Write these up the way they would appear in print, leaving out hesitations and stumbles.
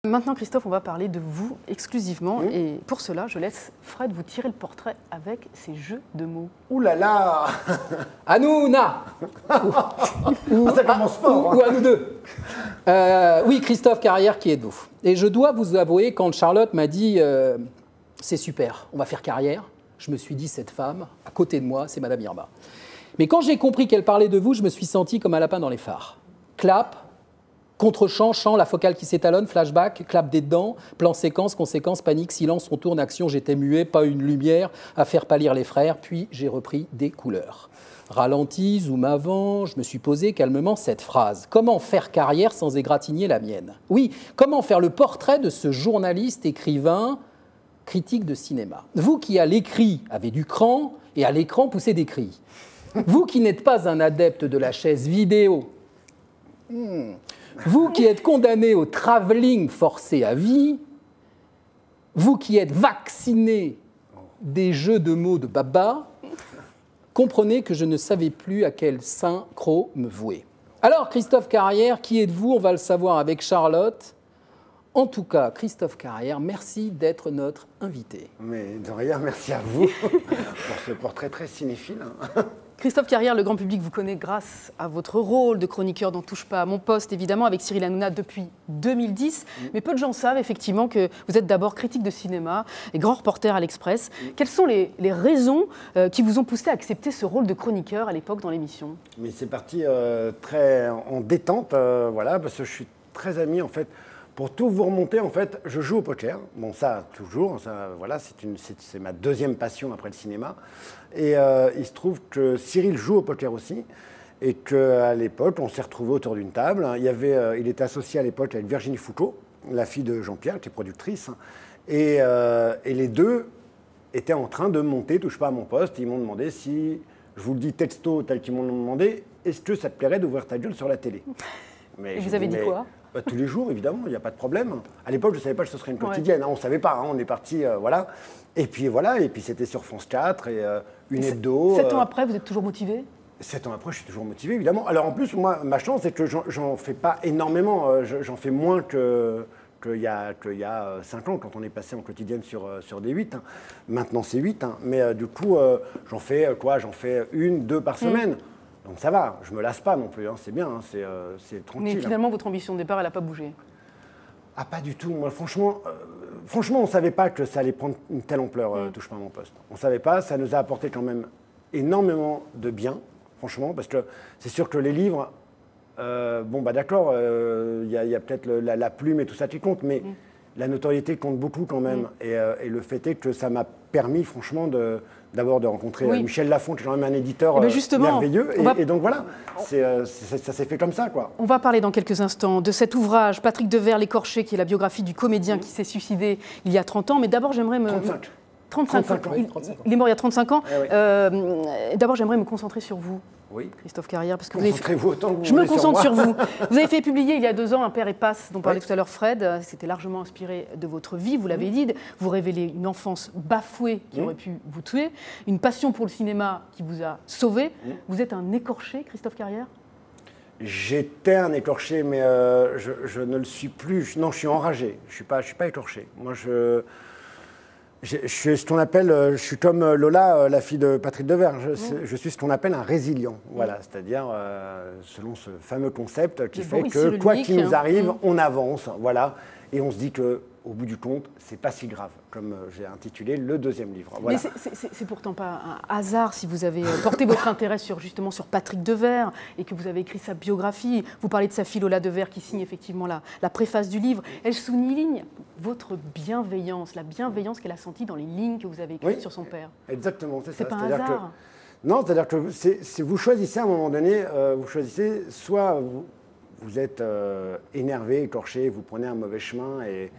Maintenant, Christophe, on va parler de vous exclusivement. Et pour cela, je laisse Fred vous tirer le portrait avec ses jeux de mots. Ouh là là. Hanouna. Ça commence fort. Ou à nous deux. Oui, Christophe Carrière, qui êtes-vous? Et je dois vous avouer, quand Charlotte m'a dit c'est super, on va faire carrière, je me suis dit, cette femme, à côté de moi, c'est Madame Irma. Mais quand j'ai compris qu'elle parlait de vous, je me suis senti comme un lapin dans les phares. Clap, contre-champ, chant, la focale qui s'étalonne, flashback, clap des dents, plan séquence, conséquence, panique, silence, on tourne, action, j'étais muet, pas une lumière à faire pâlir les frères, puis j'ai repris des couleurs. Ralenti, zoom avant, je me suis posé calmement cette phrase. Comment faire carrière sans égratigner la mienne? Oui, comment faire le portrait de ce journaliste, écrivain, critique de cinéma? Vous qui, à l'écrit, avez du cran et à l'écran poussez des cris. Vous qui n'êtes pas un adepte de la chaise vidéo. Vous qui êtes condamné au travelling forcé à vie, vous qui êtes vacciné des jeux de mots de Baba, comprenez que je ne savais plus à quel synchro me vouer. Alors, Christophe Carrière, qui êtes-vous? On va le savoir avec Charlotte. En tout cas, Christophe Carrière, merci d'être notre invité. Mais de rien, merci à vous pour ce portrait très cinéphile. Christophe Carrière, le grand public vous connaît grâce à votre rôle de chroniqueur dans Touche pas à mon poste, évidemment, avec Cyril Hanouna depuis 2010. Mais peu de gens savent effectivement que vous êtes d'abord critique de cinéma et grand reporter à l'Express. Quelles sont les raisons qui vous ont poussé à accepter ce rôle de chroniqueur à l'époque dans l'émission? Mais c'est parti très en détente, voilà, parce que je suis très ami en fait. Pour tout vous remonter, en fait, je joue au poker. Bon, ça, toujours. Ça, voilà, c'est ma deuxième passion après le cinéma. Et il se trouve que Cyril joue au poker aussi. Et qu'à l'époque, on s'est retrouvés autour d'une table. Il était associé à l'époque avec Virginie Foucault, la fille de Jean-Pierre, qui est productrice. Et les deux étaient en train de monter Touche pas à mon poste. Ils m'ont demandé si, je vous le dis texto tel qu'ils m'ont demandé, est-ce que ça te plairait d'ouvrir ta gueule sur la télé? Et vous avez dit quoi? Tous les jours, évidemment, il n'y a pas de problème. À l'époque, je ne savais pas que ce serait une quotidienne. Ouais. On ne savait pas, on est parti, voilà. Et puis voilà, et puis c'était sur France 4 et une hebdo. 7 ans après, vous êtes toujours motivé? 7 ans après, je suis toujours motivé, évidemment. Alors en plus, moi, ma chance, c'est que j'en fais pas énormément. J'en fais moins qu'il y a 5 ans, quand on est passé en quotidienne sur D8. Hein. Maintenant, c'est 8. Hein. Mais du coup, j'en fais 1, 2 par semaine. Donc ça va, je ne me lasse pas non plus, hein, c'est bien, hein, c'est tranquille. Mais finalement, votre ambition de départ, elle n'a pas bougé? Ah, pas du tout. Moi, franchement, on ne savait pas que ça allait prendre une telle ampleur, Touche pas à mon poste. On ne savait pas, ça nous a apporté quand même énormément de bien, franchement, parce que c'est sûr que les livres, bon, bah d'accord, il y a peut-être la plume et tout ça qui compte, mais la notoriété compte beaucoup quand même. Et le fait est que ça m'a permis, franchement, d'abord de rencontrer Michel Lafon, qui est quand même un éditeur merveilleux. Et donc voilà, ça s'est fait comme ça, quoi. On va parler dans quelques instants de cet ouvrage, Patrick Devers, L'Écorché, qui est la biographie du comédien qui s'est suicidé il y a 30 ans. Mais d'abord, j'aimerais me... 35 ans. Il est mort il y a 35 ans. D'abord, j'aimerais me concentrer sur vous. Oui. Christophe Carrière, parce que concentrez-vous autant que vous je me concentre sur vous. Vous avez fait publier il y a 2 ans Un père et passe, dont parlait tout à l'heure Fred. C'était largement inspiré de votre vie, vous l'avez dit. Vous révélez une enfance bafouée qui aurait pu vous tuer, une passion pour le cinéma qui vous a sauvé. Vous êtes un écorché, Christophe Carrière? J'étais un écorché, mais je ne le suis plus. Non, je suis enragé. Je suis pas écorché. Moi, je suis ce qu'on appelle, je suis comme Lola, la fille de Patrick Devers. Je suis ce qu'on appelle un résilient. Voilà, c'est-à-dire selon ce fameux concept qui fait que quoi qu'il nous arrive, on avance. Voilà, et on se dit que au bout du compte, c'est pas si grave, comme j'ai intitulé le 2e livre. Voilà. Mais c'est pourtant pas un hasard si vous avez porté votre intérêt justement sur Patrick Devers et que vous avez écrit sa biographie. Vous parlez de sa fille Lola Devers qui signe effectivement la préface du livre. Elle souligne votre bienveillance, la bienveillance qu'elle a sentie dans les lignes que vous avez écrites sur son père. Exactement, c'est ça. C'est pas un hasard. Non, c'est-à-dire que vous choisissez à un moment donné, vous choisissez soit vous êtes énervé, écorché, vous prenez un mauvais chemin et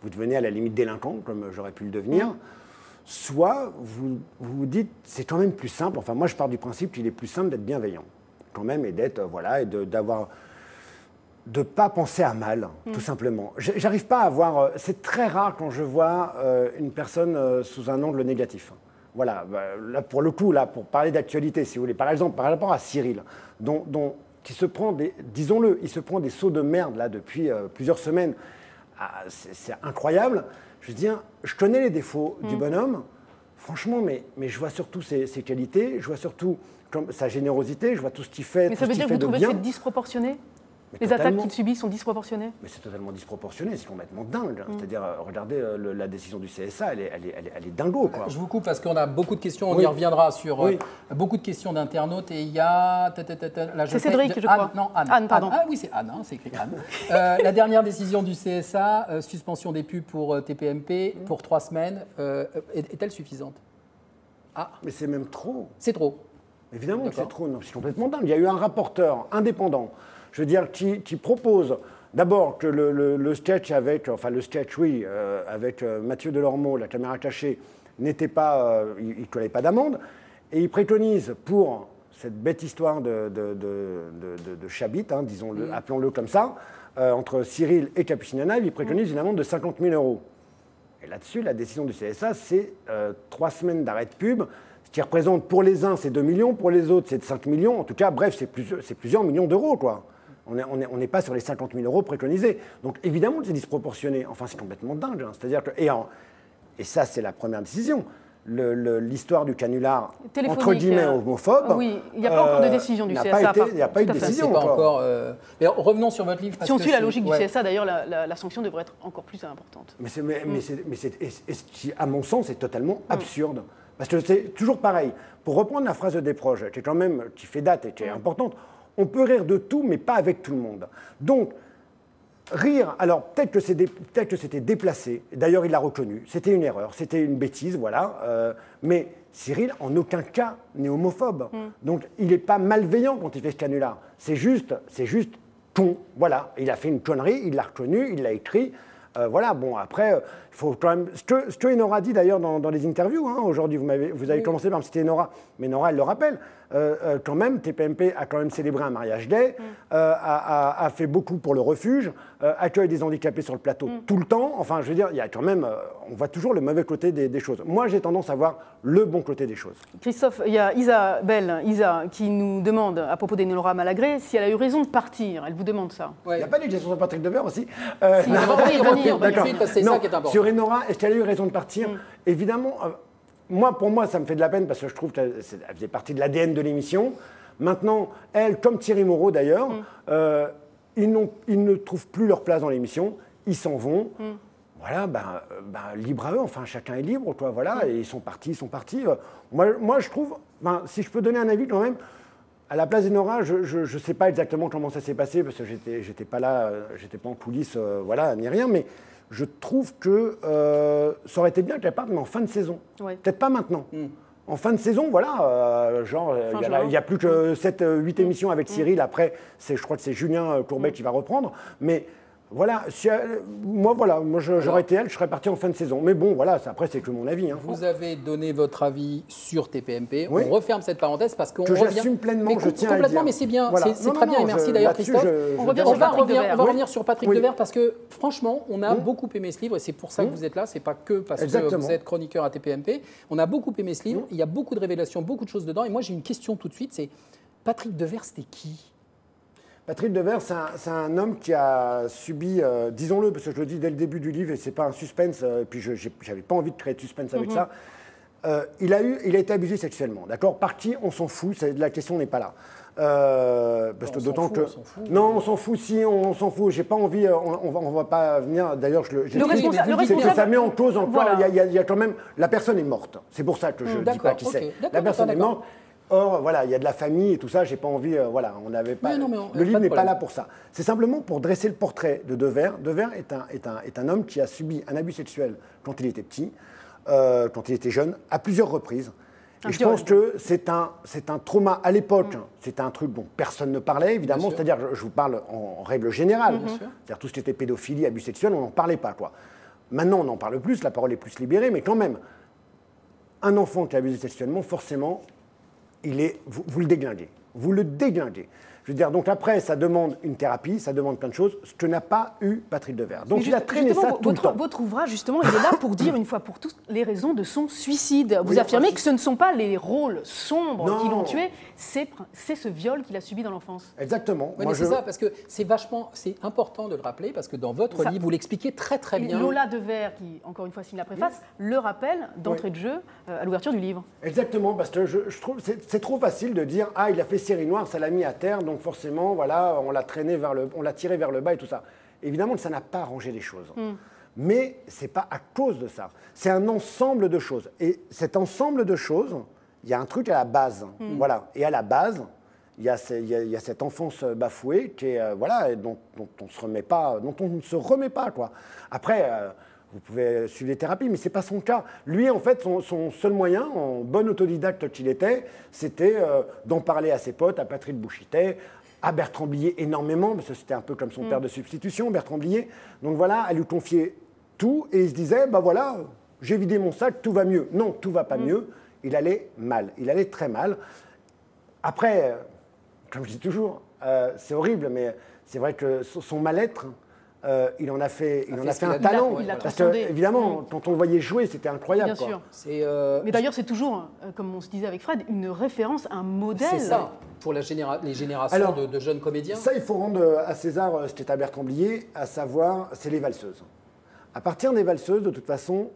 vous devenez à la limite délinquant, comme j'aurais pu le devenir, soit vous dites, c'est quand même plus simple, enfin moi je pars du principe qu'il est plus simple d'être bienveillant, quand même, et d'être, voilà, et de ne pas penser à mal, tout simplement. J'arrive pas à voir, c'est très rare quand je vois une personne sous un angle négatif. Voilà, là pour le coup, là, pour parler d'actualité, si vous voulez, par exemple, par rapport à Cyril, qui se prend disons-le, il se prend des sauts de merde là depuis plusieurs semaines, c'est incroyable. Je veux dire, je connais les défauts du bonhomme, franchement, mais je vois surtout ses qualités, je vois surtout sa générosité, je vois tout ce qu'il fait, Mais tout ça ce veut qu'il dire que fait vous de trouvez bien. que c'est disproportionné? Mais Les totalement. attaques qu'il subit sont disproportionnées? Mais c'est totalement disproportionné, c'est complètement dingue. C'est-à-dire, regardez la décision du CSA, elle est dingo, quoi. Je vous coupe parce qu'on a beaucoup de questions, on Oui. y reviendra sur Oui. beaucoup de questions d'internautes et il y a... C'est Cédric, je crois. Non, Anne. Anne, pardon. Ah oui, c'est Anne, hein, c'est écrit Anne. La dernière décision du CSA, suspension des pubs pour TPMP pour 3 semaines, est-elle suffisante? Ah, Mais c'est même trop. c'est trop. Évidemment que D'accord. c'est trop, non, c'est complètement dingue. Il y a eu un rapporteur indépendant, je veux dire, qui propose d'abord que le sketch avec, enfin le sketch, oui, avec Mathieu Delormeau, la caméra cachée, n'était pas, il ne collait pas d'amende, et il préconise pour cette bête histoire de Chabit, hein, disons-le, appelons-le comme ça, entre Cyril et Capucine, il préconise une amende de 50 000 €. Et là-dessus, la décision du CSA, c'est 3 semaines d'arrêt de pub, ce qui représente pour les uns, c'est 2 millions, pour les autres, c'est 5 millions. En tout cas, bref, c'est plusieurs millions d'euros, quoi. On n'est pas sur les 50 000 € préconisés. Donc, évidemment, c'est disproportionné. Enfin, c'est complètement dingue. Hein. C'est-à-dire que... Et ça, c'est la première décision. L'histoire du canular, entre guillemets, homophobe... Oui, il n'y a pas encore de décision du CSA. Il n'y a pas eu de décision C'est pas encore. Mais revenons sur votre livre. Parce Si on que suit la c'est- logique du ouais. CSA, d'ailleurs, la sanction devrait être encore plus importante. Mais ce qui, à mon sens, est totalement absurde. Parce que c'est toujours pareil. Pour reprendre la phrase de Desproges, qui fait date et qui est importante, on peut rire de tout, mais pas avec tout le monde. Donc, rire, alors peut-être que c'était déplacé, d'ailleurs il l'a reconnu, c'était une erreur, c'était une bêtise, voilà, mais Cyril en aucun cas n'est homophobe. Donc il n'est pas malveillant quand il fait ce canular, c'est juste con, voilà, il a fait une connerie, il l'a reconnu, il l'a écrit, voilà, bon après, il faut quand même, ce que Enora dit d'ailleurs dans les interviews, hein, aujourd'hui vous avez commencé par me citer Enora, mais Enora elle le rappelle, quand même, TPMP a quand même célébré un mariage gay, a fait beaucoup pour le refuge, accueille des handicapés sur le plateau tout le temps. Enfin, je veux dire, il y a quand même, on voit toujours le mauvais côté des choses. Moi, j'ai tendance à voir le bon côté des choses. Christophe, il y a Isa, qui nous demande, à propos d'Enora Malagré, si elle a eu raison de partir. Elle vous demande ça. Il n'y a pas des questions sur Patrick Devers aussi Si, on va y revenir. D'accord. parce que c'est Non, ça qui est important. Sur Enora, est-ce qu'elle a eu raison de partir Évidemment, pour moi, ça me fait de la peine parce que je trouve qu'elle faisait partie de l'ADN de l'émission. Maintenant, elle, comme Thierry Moreau d'ailleurs, ils ne trouvent plus leur place dans l'émission. Ils s'en vont. Voilà, libre à eux. Enfin, chacun est libre, quoi. Voilà, et ils sont partis. Moi, je trouve, si je peux donner un avis quand même, à la place d'Enora, je ne sais pas exactement comment ça s'est passé parce que j'étais pas là, j'étais pas en coulisses, voilà, ni rien, mais je trouve que ça aurait été bien qu'elle parte, mais en fin de saison. Ouais. Peut-être pas maintenant. En fin de saison, voilà, il n'y a plus que 7-8 émissions avec Cyril. Après, je crois que c'est Julien Courbet qui va reprendre. Mais voilà, moi, j'aurais été elle, je serais parti en fin de saison. Mais bon, voilà, après, c'est que mon avis. Hein. Vous avez donné votre avis sur TPMP. Oui. On referme cette parenthèse parce qu'on Que revient... j'assume pleinement, Mais je tiens à le complètement, dire. mais c'est bien, Voilà. c'est Non, très non, bien. Et non, merci d'ailleurs, là-dessus, Christophe. On revient On sur va Patrick revenir, Devers. on va Oui. revenir sur Patrick Oui. Devers parce que franchement, on a beaucoup aimé ce livre et c'est pour ça que vous êtes là. C'est pas que parce Exactement. que vous êtes chroniqueur à TPMP. On a beaucoup aimé ce livre. Il y a beaucoup de révélations, beaucoup de choses dedans. Et moi, j'ai une question tout de suite. C'est Patrick Devers, c'était qui? Patrick Devers, c'est un homme qui a subi, disons-le, parce que je le dis dès le début du livre, et c'est pas un suspense, et puis je n'avais pas envie de créer de suspense avec ça. Il a été abusé sexuellement, d'accord? Par qui? On s'en fout, la question n'est pas là. Parce que d'autant que... Non, on s'en fout, si, on s'en fout. J'ai pas envie, on va pas venir, d'ailleurs, Le responsable- c'est que ça met en cause encore, Voilà. il y a quand même... La personne est morte, c'est pour ça que je ne dis pas D'accord, qui ok. c'est. D'accord, La personne est d'accord. morte. Or, voilà, il y a de la famille et tout ça, j'ai pas envie, voilà, on n'avait pas... Mais non, mais le livre pas de n'est pas problème. là pour ça. C'est simplement pour dresser le portrait de Devers. Devers est un homme qui a subi un abus sexuel quand il était petit, quand il était jeune, à plusieurs reprises. Et je pense que c'est un trauma. À l'époque, c'était un truc dont personne ne parlait, évidemment. Bien sûr. C'est-à-dire, je vous parle en règle générale. C'est-à-dire tout ce qui était pédophilie, abus sexuel, on n'en parlait pas, quoi. Maintenant, on en parle plus, la parole est plus libérée, mais quand même, un enfant qui est abusé sexuellement, forcément, vous le déglinguez. Vous le déglinguez. Je Je veux dire, donc après, ça demande une thérapie, ça demande plein de choses, ce que n'a pas eu Patrick Devers. Donc il a traîné ça tout le temps. Votre ouvrage, justement, il est là pour dire une fois pour toutes les raisons de son suicide. Vous affirmez que ce ne sont pas les rôles sombres qui l'ont tué, c'est ce viol qu'il a subi dans l'enfance. Exactement. Ouais, c'est ça, parce que c'est important de le rappeler, parce que dans votre livre, vous l'expliquez très très bien. Lola Devers, qui, encore une fois, signe la préface, le rappelle d'entrée de jeu à l'ouverture du livre. Exactement, parce que je trouve que c'est trop facile de dire « Ah, il a fait série noire, ça l'a mis à terre, donc forcément, voilà, on l'a tiré vers le bas et tout ça. » Évidemment que ça n'a pas arrangé les choses. Mais ce n'est pas à cause de ça. C'est un ensemble de choses. Et cet ensemble de choses, il y a un truc à la base. Voilà. Et à la base, il y a cette enfance bafouée qui est, dont on ne se remet pas. Quoi. Après, vous pouvez suivre des thérapies, mais ce n'est pas son cas. Lui, en fait, son seul moyen, en bon autodidacte qu'il était, c'était d'en parler à ses potes, à Patrick Bouchitet, à Bertrand Blier énormément, parce que c'était un peu comme son père de substitution, Bertrand Blier. Donc voilà, à lui confier tout, et il se disait, bah voilà, j'ai vidé mon sac, tout va mieux. Non, tout va pas mieux, il allait mal, il allait très mal. Après, comme je dis toujours, c'est horrible, mais c'est vrai que son mal-être, il en a fait un talent. Parce que, évidemment, quand on le voyait jouer, c'était incroyable. Bien sûr. Mais d'ailleurs, c'est toujours, comme on se disait avec Fred, une référence, un modèle. C'est ça, pour les générations de jeunes comédiens. Ça, il faut rendre à César ce qu'est à Bertrand Blier, à savoir, c'est les valseuses. À partir des valseuses, de toute façon,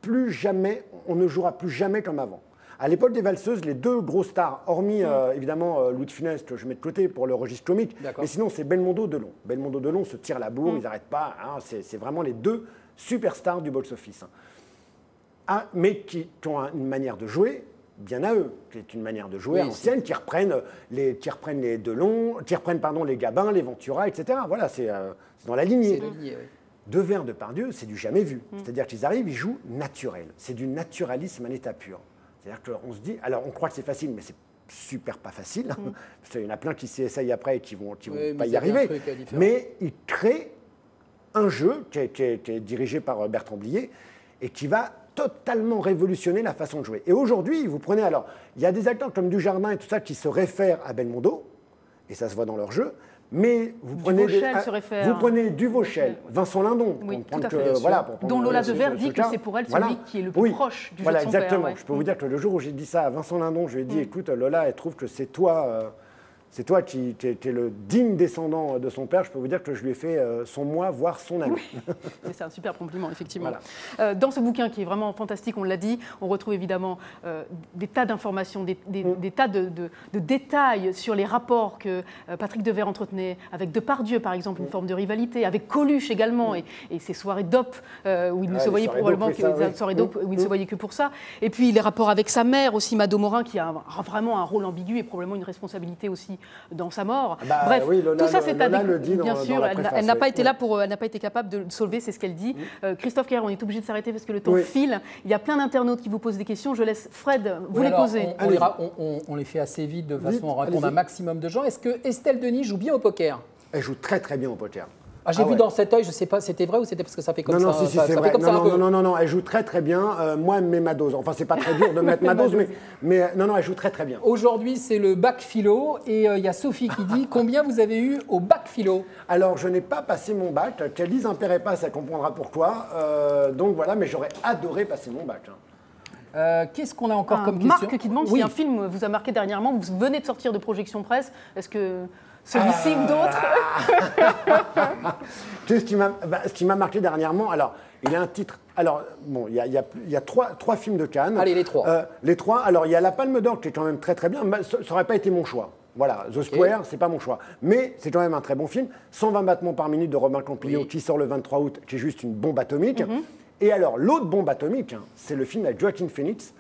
plus jamais, on ne jouera plus jamais comme avant. À l'époque des valseuses, les deux grosses stars, hormis évidemment Louis de Funès, que je mets de côté pour le registre comique, mais sinon c'est Belmondo, Delon. Belmondo, Delon se tirent la bourre, ils n'arrêtent pas. Hein, c'est vraiment les deux superstars du box-office. Ah, mais qui ont une manière de jouer bien à eux, qui est une manière de jouer ancienne, qui reprennent les Delon, qui reprennent les Gabin, les Ventura, etc. Voilà, c'est dans la lignée. Devers, Depardieu, c'est du jamais vu. C'est-à-dire qu'ils arrivent, ils jouent naturel. C'est du naturalisme à l'état pur. C'est-à-dire qu'on se dit, alors on croit que c'est facile, mais c'est super pas facile. Parce qu'il y en a plein qui s'y essayent après et qui vont pas y arriver. Mais ils créent un jeu qui est dirigé par Bertrand Blier et qui va totalement révolutionner la façon de jouer. Et aujourd'hui, vous prenez alors, il y a des acteurs comme Dujardin et tout ça qui se réfèrent à Belmondo, et ça se voit dans leur jeu. Mais vous prenez Duvauchel, Vincent Lindon, dont Lola Devers dit que c'est pour elle celui qui est le plus proche du jeu de son exactement. père. Je peux vous dire que le jour où j'ai dit ça à Vincent Lindon, je lui ai dit, écoute, Lola, elle trouve que c'est toi qui es le digne descendant de son père. Je peux vous dire que je lui ai fait son moi, voire son ami. C'est un super compliment, effectivement. Voilà. Dans ce bouquin qui est vraiment fantastique, on l'a dit, on retrouve évidemment des tas d'informations, des tas de détails sur les rapports que Patrick Devers entretenait avec Depardieu, par exemple, une forme de rivalité, avec Coluche également, et ces soirées dope où il ne se voyait probablement où il ne se voyait que pour ça. Et puis les rapports avec sa mère aussi, Mado Morin, qui a vraiment un rôle ambigu et probablement une responsabilité aussi dans sa mort. Bref, Lola, tout ça c'est bien sûr, elle n'a pas été là elle n'a pas été capable de le solver, c'est ce qu'elle dit. Christophe Carrière, on est obligé de s'arrêter parce que le temps file. Il y a plein d'internautes qui vous posent des questions. Je laisse Fred vous les poser. On les fait assez vite de façon à répondre à un maximum de gens. Est-ce que Estelle Denis joue bien au poker? Elle joue très très bien au poker. J'ai vu dans cet œil, je ne sais pas, c'était vrai ou c'était parce que ça fait comme ça? C'est vrai. Non, elle joue très très bien. Moi, elle me met ma dose. Enfin, c'est pas très dur de mettre ma dose, mais non, elle joue très très bien. Aujourd'hui, c'est le bac philo et il y a Sophie qui dit combien vous avez eu au bac philo? Alors, je n'ai pas passé mon bac. Qu'elle dise impair et passe, elle comprendra pourquoi. Donc voilà, mais j'aurais adoré passer mon bac. Qu'est-ce qu'on a encore comme question? Marc qui demande si un film vous a marqué dernièrement. Vous venez de sortir de projection presse. Est-ce que celui-ci ou d'autres? Ce qui m'a marqué dernièrement, alors, il y a un titre. Alors, bon, il y a trois films de Cannes. Allez, les trois. Les trois. Alors, il y a La Palme d'Or qui est quand même très très bien. Ça n'aurait pas été mon choix. Voilà, The Square, c'est pas mon choix. Mais c'est quand même un très bon film. 120 battements par minute de Romain Campillo qui sort le 23 août, qui est juste une bombe atomique. Et alors, l'autre bombe atomique, c'est le film avec Joaquin Phoenix,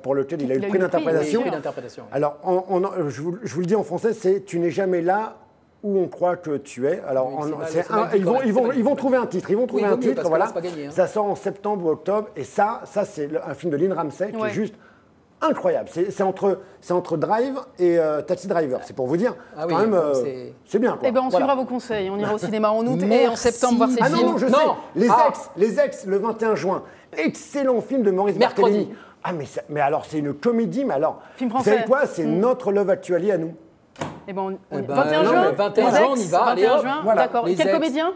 pour lequel il a eu le prix d'interprétation. Alors, je vous le dis en français, c'est « Tu n'es jamais là où on croit que tu es ». Alors, ils vont trouver un titre. Ils vont trouver un titre, voilà. Ça sort en septembre ou octobre. Et ça c'est un film de Lynn Ramsey qui est juste incroyable. C'est entre Drive et Taxi Driver. C'est pour vous dire, quand même, c'est bien. Eh bien, on suivra vos conseils. On ira au cinéma en août et en septembre voir ces films. Non, je sais. Les Ex, le 21 juin. Excellent film de Maurice Barthélémy. Ah, mais alors, c'est une comédie, mais alors, film français. Vous savez quoi? C'est notre Love Actually à nous. Eh ben, Eh ben, 21 non, juin mais 21 les juin, on y ex, va, allez, 21 hop. juin, Voilà. d'accord. Les Quel ex. comédien?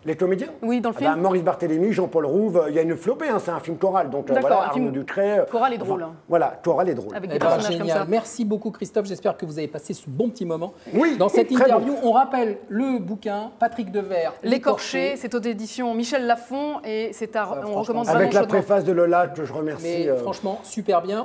Les comédiens? Oui, dans le Ah film. bah, Maurice Barthélémy, Jean-Paul Rouve, il y a une flopée, hein, c'est un film choral. Donc D'accord, voilà, un film Arnaud Ducret. choral et drôle, hein. Voilà, choral et drôle. Avec Eh des ben, personnages comme génial. ça. Merci beaucoup Christophe, j'espère que vous avez passé ce bon petit moment. Oui, Dans cette très interview, on rappelle le bouquin Patrick Devers, L'écorché, c'est aux éditions Michel Lafon et c'est à, on franchement, recommande vraiment Avec la chaudement. préface de Lola que je remercie. Mais franchement, super bien.